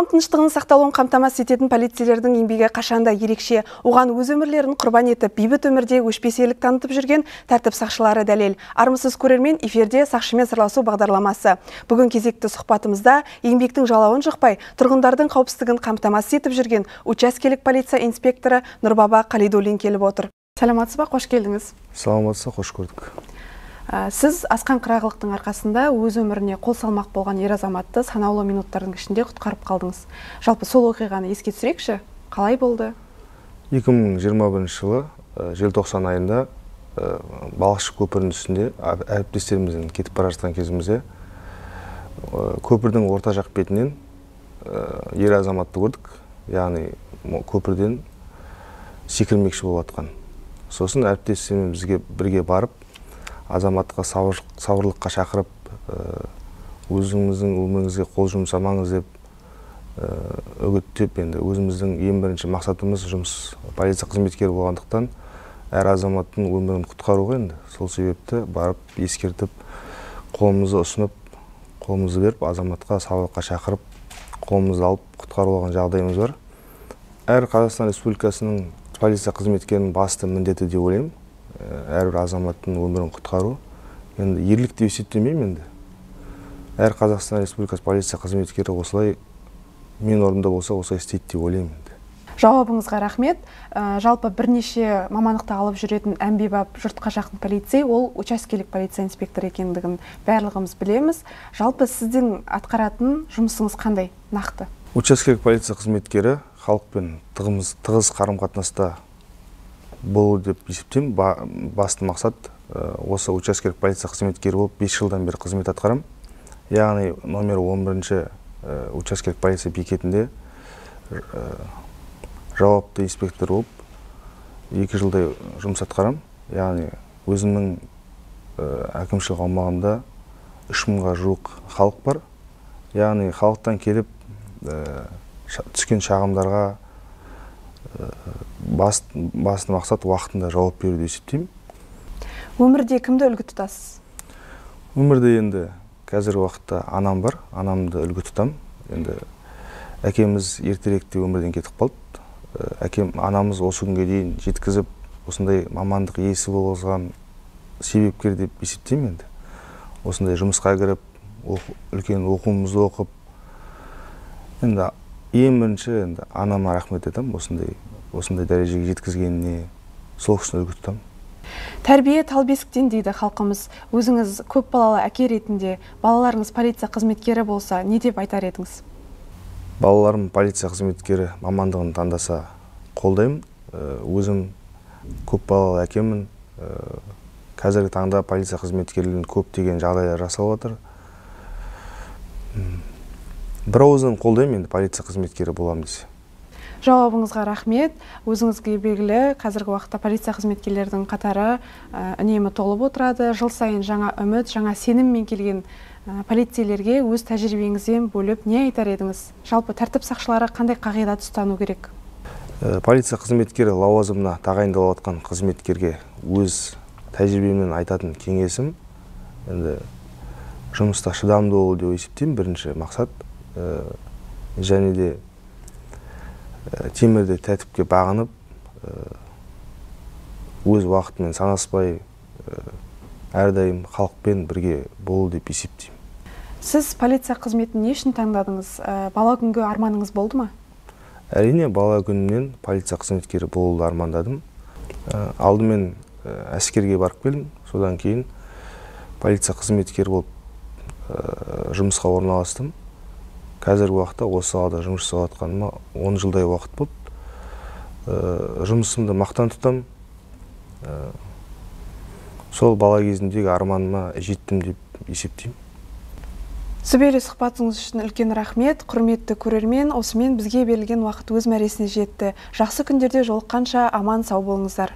Қоғам тыныштығының сақталуын қамтамасыз ететін полицейлердің еңбегі қашанда ерекше. Оған өз өмірлерін құрбан етіп, бейбіт өмірде өшпестелік танытып жүрген тәртіп сақшылары дәлел. Армысыз көрермен, эфирде сақшымен сырласу бағдарламасы. Бүгін кезекті сұхбатымызда еңбектің жалауын жықпай, тұрғындардың қауіпсіздігін қамтамасыз етіп жүрген учаскелік полиция инспекторы Нұрбаба Қалидуллин келіп отыр. Саламатсыз ба, қош келдіңіз. Саламатсыз, қош көрдік. Сіз асқан қырағылықтың арқасында өз өміріне қол салмақ болған ер азаматты санаулы минуттардың ішінде құтқарып қалдыңыз. Жалпы сол оқиғаны еске түсірейікші, қалай болды? 2021 жылы желтоқсан айында Балықшы көпірінің үстінде әріптестеріміздің кетіп бара жатқан кезімізде көпірдің орта жақ бетінен ер азаматты көрдік. Яғни көпірден секірмекші болып жатқан. Сосын әріптестеріміз бізге бірге барып, азаматқа сабырлыққа шақырып, өзіңіздің өміріңізге қол жұмсамаңыз деп үгіттеп, енді өзіміздің ең бірінші мақсатымыз жұмыс полиция қызметкері болғандықтан әр азаматтың өмірін құтқаруға, енді сол себепті барып ескертіп, қолымызды ұсынып, қолымызды беріп, азаматқа сабырлыққа шақырып, қолымызды алып құтқарып алған жағдайымыз бар. Әр Қазақстан Республикасының полиция қызметкерінің басты міндеті деп ойлаймын. Әрбір азаматтың өмірін құтқару. Енді ерлік деп есептемеймін енді. Әр Қазақстан Республикасы полиция қызметкері осылай, мен орнымда болса, осылай істейді деп ойлаймын. Жауабыңызға рахмет. Жалпы бірнеше мамандықты алып жүретін әмбебап жұртқа жақын полицей, ол учаскелік полиция инспекторы екендігін барлығымыз білеміз. Жалпы сіздің атқаратын жұмысыңыз қандай, нақты? Учаскелік полиция қызметкері халықпен тығыз қарым-қатынаста болу деп есептеймін. Басты мақсат осы учаскелік полиция қызметкері болып 5 жылдан бері қызмет атқарам. Яғни номер 11-ші учаскелік полиция бекетінде жауапты инспектор болып 2 жылдай жұмыс атқарам. Яғни өзімнің әкімшілік аумағында 3000-ға жуық халық бар. Яғни халықтан келіп түскен шағымдарға басты мақсат уақытында жауап беруді есептеймін. Өмірде кімді үлгі тұтасыз? Өмірде енді қазіргі уақытта анам бар, анамды үлгі тұтам. Енді әкеміз ертеректе өмірден кетіп қалды. Анамыз осы күнге дейін жеткізіп, осындай мамандық иесі болғызған себепкер деп есептеймін енді. Осындай жұмысқа кіріп, үлкен оқуымызды оқып, енді ең бірінші анама рахмет етем, осындай дәрежеге жеткізгеніне, сол үшін үлгі тұтам. Тәрбие тал бесіктен дейді халқымыз. Өзіңіз көп балалы әке ретінде, балаларыңыз полиция қызметкері болса, не деп айтар едіңіз? Балаларым полиция қызметкері мамандығын таңдаса қолдаймын. Өзім көп балалы әкемін. Қазіргі таңда полиция қызметкерлерінің көптеген жағдайлар жасалып жатыр. Бір ауыздан қолдаймын, енді полиция қызметкері боламын десе. Жауабыңызға рахмет. Өзіңізге белгілі, қазіргі уақытта полиция қызметкерлердің қатары үнемі толып отырады. Жыл сайын жаңа үміт, жаңа сеніммен келген полицейлерге өз тәжірибеңізден бөліп не айтар едіңіз? Жалпы тәртіп сақшылары қандай қағидат ұстану керек? Полиция қызметкері лауазымына тағайындалып жатқан қызметкерге өз тәжірибемнен айтатын кеңесім, енді жұмыста шыдамды болу деп есептеймін, бірінші мақсат. Және де темірде тәртіпке бағынып, өз уақытымен санаспай, әрдайым халықпен бірге болу деп есептеймін. Сіз полиция қызметін не үшін таңдадыңыз? Бала күнгі арманыңыз болды ма? Әрине, бала күнімнен полиция қызметкері болуды армандадым. Алдымен әскерге барып келдім, содан кейін полиция қызметкері болып жұмысқа орналастым. Қазіргі уақытта осы салада жұмыс жасап жатқаныма 10 жылдай уақыт болды. Жұмысымды мақтан тұтам. Сол бала кезімдегі арманыма жеттім деп есептеймін. Сүбелі сұхбатыңыз үшін үлкен рахмет. Құрметті көрермен, осымен бізге берілген уақыт өз мәресіне жетті. Жақсы күндерде жолыққанша аман сау болыңыздар.